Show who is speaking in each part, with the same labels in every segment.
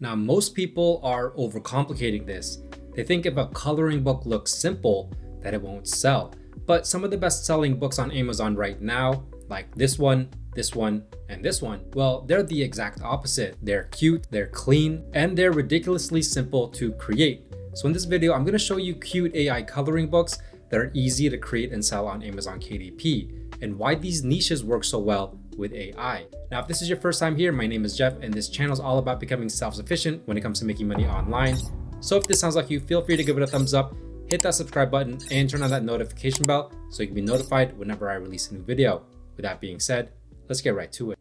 Speaker 1: Now, most people are overcomplicating this. They think if a coloring book looks simple, that it won't sell. But some of the best-selling books on Amazon right now, like this one, and this one, well, they're the exact opposite. They're cute, they're clean, and they're ridiculously simple to create. So in this video, I'm going to show you cute AI coloring books that are easy to create and sell on Amazon KDP, and why these niches work so well with AI. Now, if this is your first time here, my name is Jeff, and this channel is all about becoming self-sufficient when it comes to making money online. So if this sounds like you, feel free to give it a thumbs up, hit that subscribe button, and turn on that notification bell so you can be notified whenever I release a new video. With that being said, let's get right to it.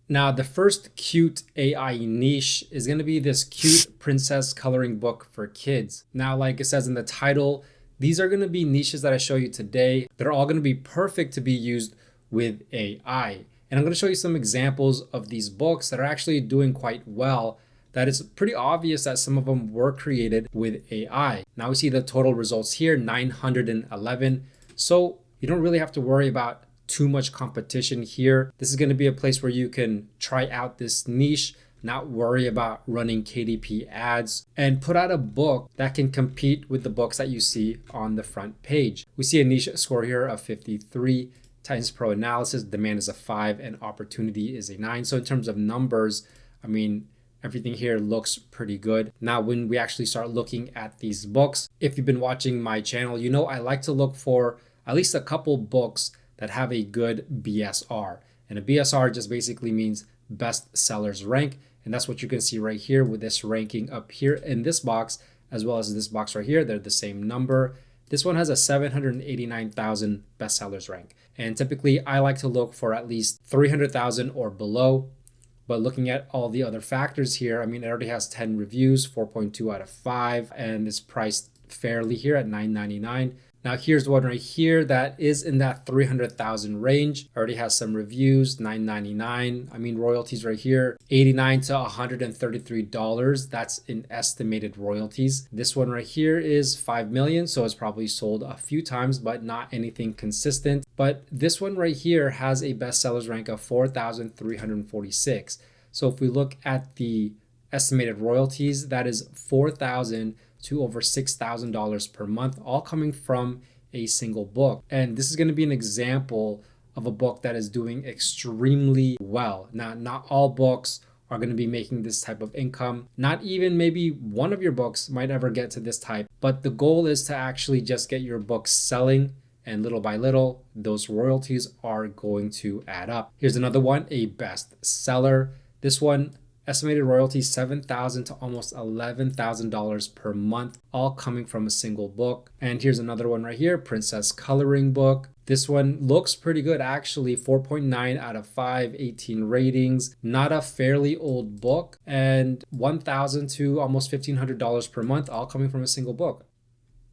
Speaker 1: Now, the first cute AI niche is going to be this cute princess coloring book for kids. Now, like it says in the title, these are going to be niches that I show you today. They're all going to be perfect to be used with AI. And I'm going to show you some examples of these books that are actually doing quite well. That it's pretty obvious that some of them were created with AI. Now we see the total results here, 911. So you don't really have to worry about too much competition here. This is going to be a place where you can try out this niche, not worry about running KDP ads, and put out a book that can compete with the books that you see on the front page. We see a niche score here of 53. Titans Pro analysis, demand is a 5 and opportunity is a 9. So in terms of numbers, I mean, everything here looks pretty good. Now, when we actually start looking at these books, if you've been watching my channel, you know I like to look for at least a couple books that have a good BSR. And a BSR just basically means best sellers rank. And that's what you can see right here with this ranking up here in this box, as well as this box right here. They're the same number. This one has a 789,000 bestsellers rank. And typically I like to look for at least 300,000 or below. But looking at all the other factors here, I mean, it already has 10 reviews, 4.2 out of 5, and it's priced fairly here at $9.99. Now here's one right here that is in that 300,000 range. Already has some reviews, $9.99. I mean, royalties right here, $89 to $133. That's in estimated royalties. This one right here is 5 million. So it's probably sold a few times, but not anything consistent. But this one right here has a bestsellers rank of 4,346. So if we look at the estimated royalties, that is 4,000 to over $6,000 per month, all coming from a single book. And this is going to be an example of a book that is doing extremely well. Now, not all books are going to be making this type of income. Not even maybe one of your books might ever get to this type, but the goal is to actually just get your books selling, and little by little, those royalties are going to add up. Here's another one, a bestseller. This one, estimated royalties $7,000 to almost $11,000 per month, all coming from a single book. And here's another one right here, Princess Coloring Book. This one looks pretty good actually, 4.9 out of 5, 18 ratings. Not a fairly old book, and $1,000 to almost $1,500 per month, all coming from a single book.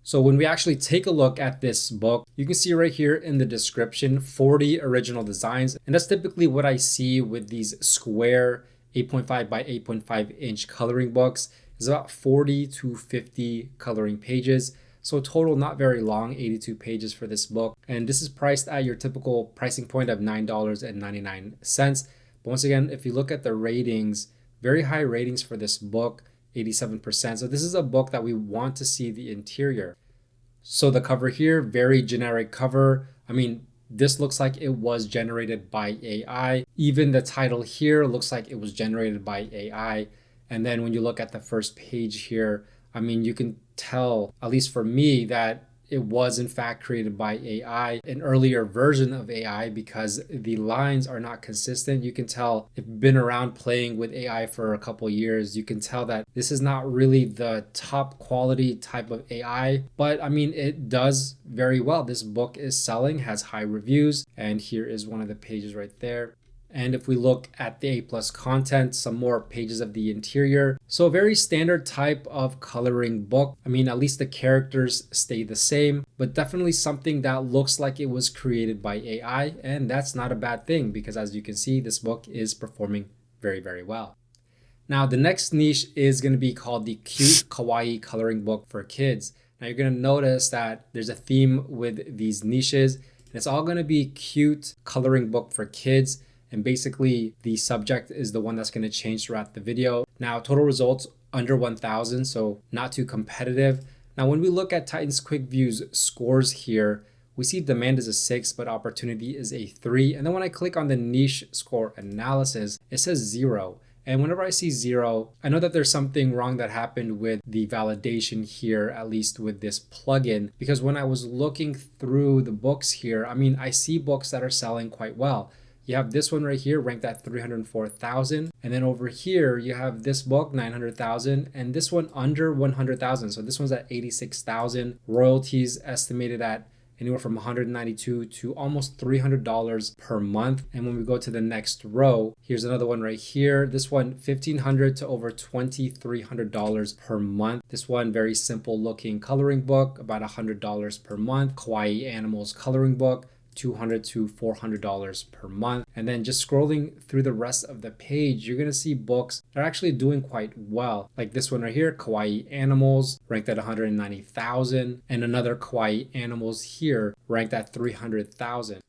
Speaker 1: So when we actually take a look at this book, you can see right here in the description, 40 original designs. And that's typically what I see with these square 8.5 by 8.5 inch coloring books, is about 40 to 50 coloring pages. So total not very long, 82 pages for this book. And this is priced at your typical pricing point of $9.99. But once again, if you look at the ratings, very high ratings for this book, 87%. So this is a book that we want to see the interior. So the cover here, very generic cover. I mean, this looks like it was generated by AI. Even the title here looks like it was generated by AI. And then when you look at the first page here, I mean, you can tell, at least for me, that it was in fact created by AI, an earlier version of AI, because the lines are not consistent. You can tell if you've been around playing with AI for a couple years, you can tell that this is not really the top quality type of AI, but I mean, it does very well. This book is selling, has high reviews, and here is one of the pages right there. And if we look at the A+ content, some more pages of the interior. So a very standard type of coloring book. I mean, at least the characters stay the same, but definitely something that looks like it was created by AI. And that's not a bad thing, because as you can see, this book is performing very, very well. Now, the next niche is going to be called the cute kawaii coloring book for kids. Now you're going to notice that there's a theme with these niches, and it's all going to be cute coloring book for kids. And basically the subject is the one that's going to change throughout the video. Now, total results under 1,000, so not too competitive. Now, when we look at Titan's Quick Views scores here, we see demand is a 6, but opportunity is a 3. And then when I click on the niche score analysis, it says 0. And whenever I see 0, I know that there's something wrong that happened with the validation here, at least with this plugin, because when I was looking through the books here, I mean, I see books that are selling quite well. You have this one right here ranked at 304,000. And then over here, you have this book, 900,000, and this one under 100,000. So this one's at 86,000. Royalties estimated at anywhere from $192 to almost $300 per month. And when we go to the next row, here's another one right here. This one, $1,500 to over $2,300 per month. This one, very simple looking coloring book, about $100 per month. Kawaii Animals coloring book, $200 to $400 per month. And then just scrolling through the rest of the page, you're gonna see books that are actually doing quite well. Like this one right here, Kawaii Animals, ranked at 190,000, and another Kawaii Animals here, ranked at 300,000.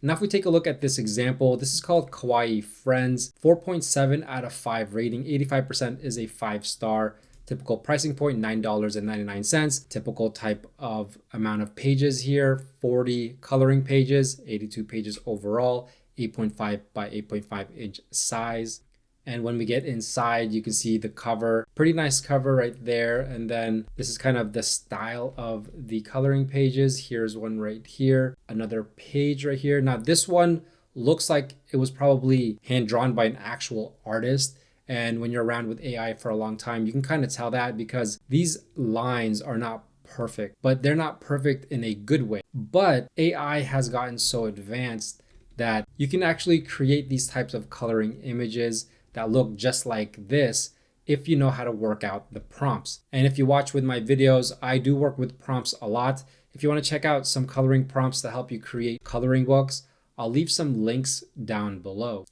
Speaker 1: Now, if we take a look at this example, this is called Kawaii Friends, 4.7 out of 5 rating, 85% is a 5-star. Typical pricing point, $9.99. Typical type of amount of pages here, 40 coloring pages, 82 pages overall, 8.5 by 8.5 inch size. And when we get inside, you can see the cover, pretty nice cover right there. And then this is kind of the style of the coloring pages. Here's one right here, another page right here. Now this one looks like it was probably hand drawn by an actual artist. And when you're around with AI for a long time, you can kind of tell that because these lines are not perfect, but they're not perfect in a good way. But AI has gotten so advanced that you can actually create these types of coloring images that look just like this if you know how to work out the prompts. And if you watch with my videos, I do work with prompts a lot. If you want to check out some coloring prompts to help you create coloring books, I'll leave some links down below.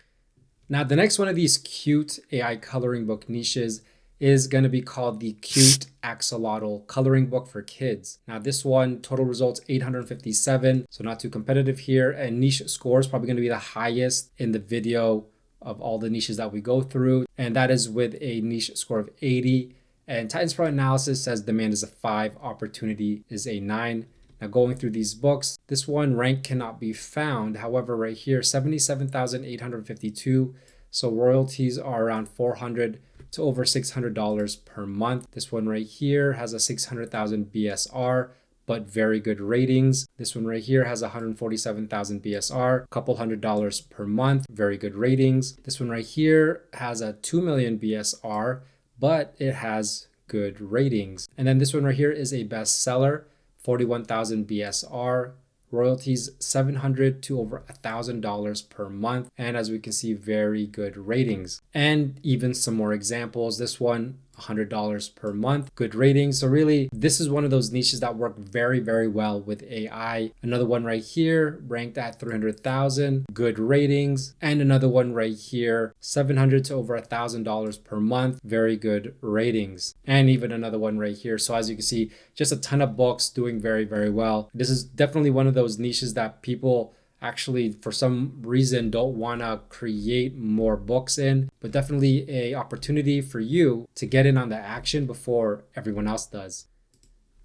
Speaker 1: Now, the next one of these cute AI coloring book niches is going to be called the Cute Axolotl Coloring Book for Kids. Now, this one, total results 857, so not too competitive here, and niche score is probably going to be the highest in the video of all the niches that we go through, and that is with a niche score of 80. And Titan's Pro Analysis says demand is a 5, opportunity is a 9. Now, going through these books, this one rank cannot be found. However, right here, 77,852. So royalties are around $400 to over $600 per month. This one right here has a 600,000 BSR, but very good ratings. This one right here has 147,000 BSR, couple $100 per month, very good ratings. This one right here has a 2 million BSR, but it has good ratings. And then this one right here is a bestseller, 41,000 BSR, royalties $700 to over $1,000 per month. And as we can see, very good ratings. And even some more examples. This one, $100 per month, good ratings. So really, this is one of those niches that work very, very well with AI. Another one right here, ranked at 300,000, good ratings. And another one right here, $700 to over $1,000 per month, very good ratings. And even another one right here. So as you can see, just a ton of books doing very, very well. This is definitely one of those niches that people actually for some reason don't want to create more books in, but definitely a opportunity for you to get in on the action before everyone else does.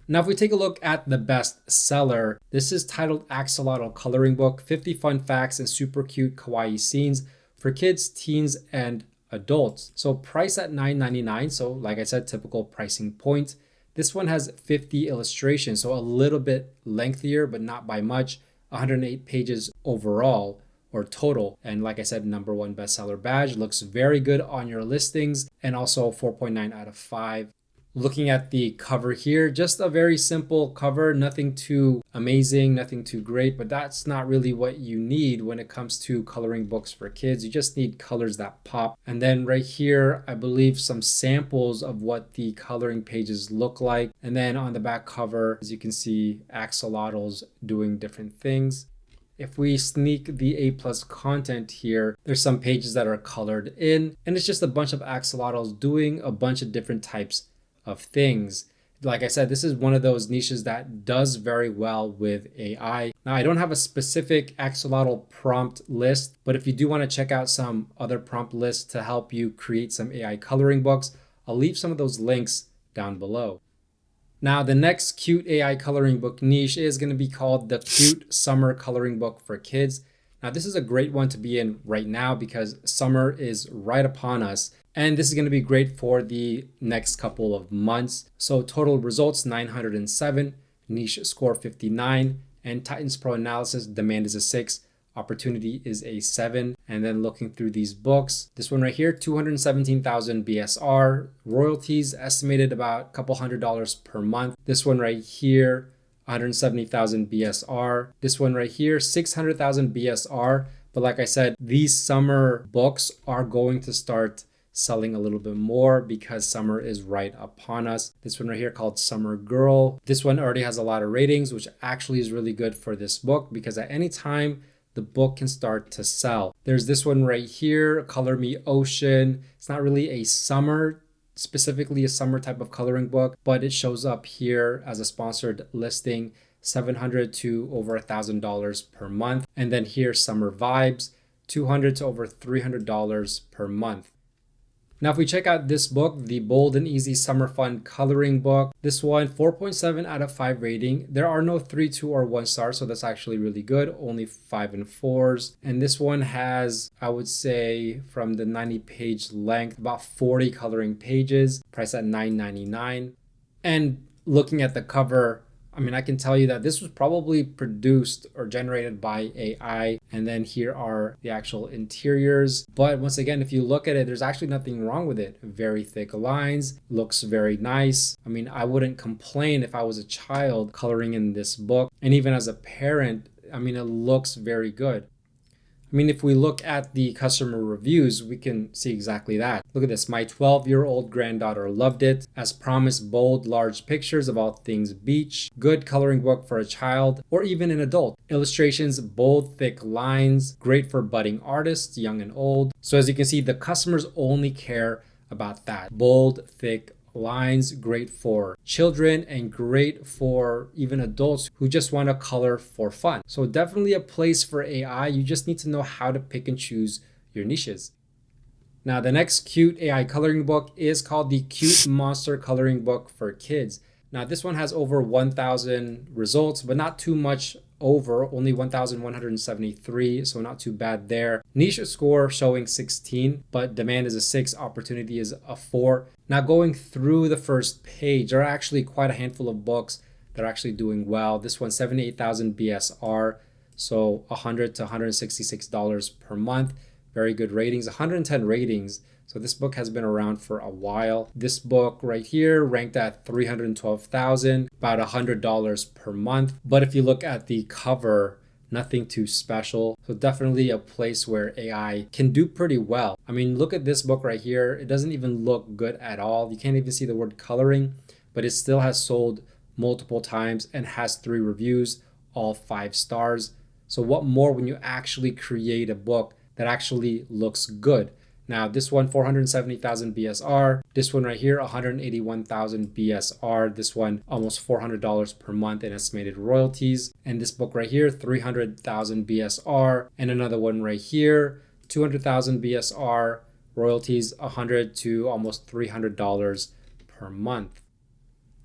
Speaker 1: Now, if we take a look at the best seller, this is titled Axolotl Coloring Book, 50 Fun Facts and Super Cute Kawaii Scenes for Kids, Teens, and Adults. So price at $9.99. So like I said, typical pricing point. This one has 50 illustrations, so a little bit lengthier, but not by much. 108 pages overall or total. And like I said, #1 bestseller badge, looks very good on your listings, and also 4.9 out of 5. Looking at the cover here, just a very simple cover, nothing too amazing, nothing too great, but that's not really what you need when it comes to coloring books for kids. You just need colors that pop. And then right here, I believe some samples of what the coloring pages look like. And then on the back cover, as you can see, axolotls doing different things. If we sneak the A+ content here, there's some pages that are colored in, and it's just a bunch of axolotls doing a bunch of different types of things. Like I said, this is one of those niches that does very well with AI. Now, I don't have a specific axolotl prompt list, but if you do want to check out some other prompt lists to help you create some AI coloring books, I'll leave some of those links down below. Now, the next cute AI coloring book niche is going to be called the Cute Summer Coloring Book for Kids. Now, this is a great one to be in right now because summer is right upon us. And this is going to be great for the next couple of months. So total results 907, niche score 59, and Titans Pro analysis demand is a 6. Opportunity is a 7. And then looking through these books, this one right here, 217,000 BSR, royalties estimated about a couple $100 per month. This one right here, 170,000 BSR. This one right here, 600,000 BSR. But like I said, these summer books are going to start selling a little bit more because summer is right upon us. This one right here called Summer Girl. This one already has a lot of ratings, which actually is really good for this book because at any time, the book can start to sell. There's this one right here, Color Me Ocean. It's not really a summer, specifically a summer type of coloring book, but it shows up here as a sponsored listing, $700 to over $1,000 per month. And then here, Summer Vibes, $200 to over $300 per month. Now, if we check out this book, the Bold and Easy Summer Fun Coloring Book, this one, 4.7 out of 5 rating. There are no 3, 2, or 1 star, so that's actually really good. Only 5 and 4s. And this one has, I would say, from the 90-page length, about 40 coloring pages, priced at $9.99. And looking at the cover, I mean, I can tell you that this was probably produced or generated by AI. And then here are the actual interiors. But once again, if you look at it, there's actually nothing wrong with it. Very thick lines, looks very nice. I mean, I wouldn't complain if I was a child coloring in this book. And even as a parent, I mean, it looks very good. I mean, if we look at the customer reviews, we can see exactly that. Look at this. My 12-year-old granddaughter loved it. As promised, bold, large pictures of all things beach. Good coloring book for a child or even an adult. Illustrations, bold, thick lines. Great for budding artists, young and old. So as you can see, the customers only care about that. Bold, thick lines, great for children and great for even adults who just want to color for fun. So definitely a place for AI. You just need to know how to pick and choose your niches. Now, the next cute AI coloring book is called the Cute Monster Coloring Book for Kids. Now, this one has over 1,000 results, but not too much over, only 1,173, so not too bad there. Niche score showing 16, but demand is a 6, opportunity is a 4. Now, going through the first page, there are actually quite a handful of books that are actually doing well. This one, 78,000 BSR, so $100 to $166 per month. Very good ratings, 110 ratings. So this book has been around for a while. This book right here ranked at 312,000, about $100 per month. But if you look at the cover, nothing too special. So definitely a place where AI can do pretty well. I mean, look at this book right here. It doesn't even look good at all. You can't even see the word coloring, but it still has sold multiple times and has 3 reviews, all 5 stars. So what more when you actually create a book that actually looks good? Now, this one, 470,000 BSR. This one right here, 181,000 BSR. This one, almost $400 per month in estimated royalties. And this book right here, 300,000 BSR. And another one right here, 200,000 BSR, royalties, $100 to almost $300 per month.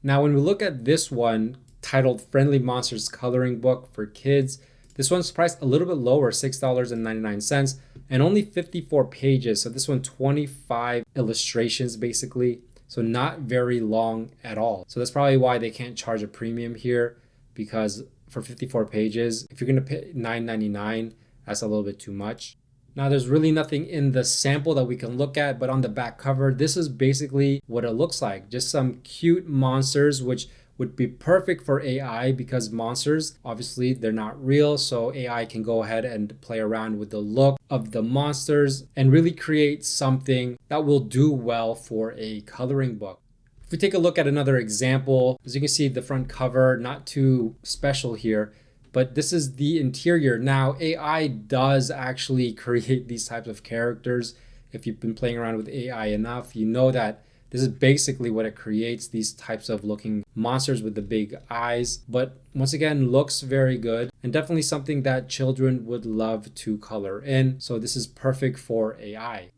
Speaker 1: Now, when we look at this one, titled Friendly Monsters Coloring Book for Kids, this one's priced a little bit lower, $6.99, and only 54 pages. So this one, 25 illustrations basically. So not very long at all. So that's probably why they can't charge a premium here, because for 54 pages, if you're gonna pay $9.99, that's a little bit too much. Now, there's really nothing in the sample that we can look at, but on the back cover, this is basically what it looks like. Just some cute monsters, which would be perfect for AI because monsters, obviously, they're not real. So AI can go ahead and play around with the look of the monsters and really create something that will do well for a coloring book. If we take a look at another example, as you can see, the front cover, not too special here, but this is the interior. Now, AI does actually create these types of characters. If you've been playing around with AI enough, you know that This is basically what it creates, these types of looking monsters with the big eyes. But once again, looks very good and definitely something that children would love to color in. So this is perfect for AI.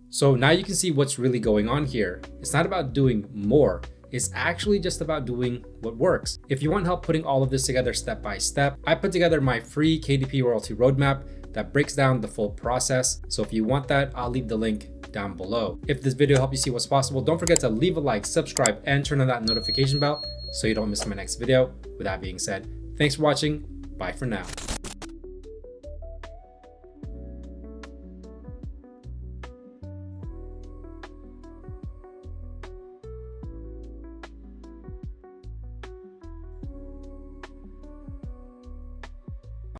Speaker 1: So now you can see what's really going on here. It's not about doing more. It's actually just about doing what works. If you want help putting all of this together step by step, I put together my free KDP royalty roadmap that breaks down the full process. So if you want that, I'll leave the link down below. If this video helped you see what's possible, don't forget to leave a like, subscribe, and turn on that notification bell so you don't miss my next video. With that being said, thanks for watching. Bye for now.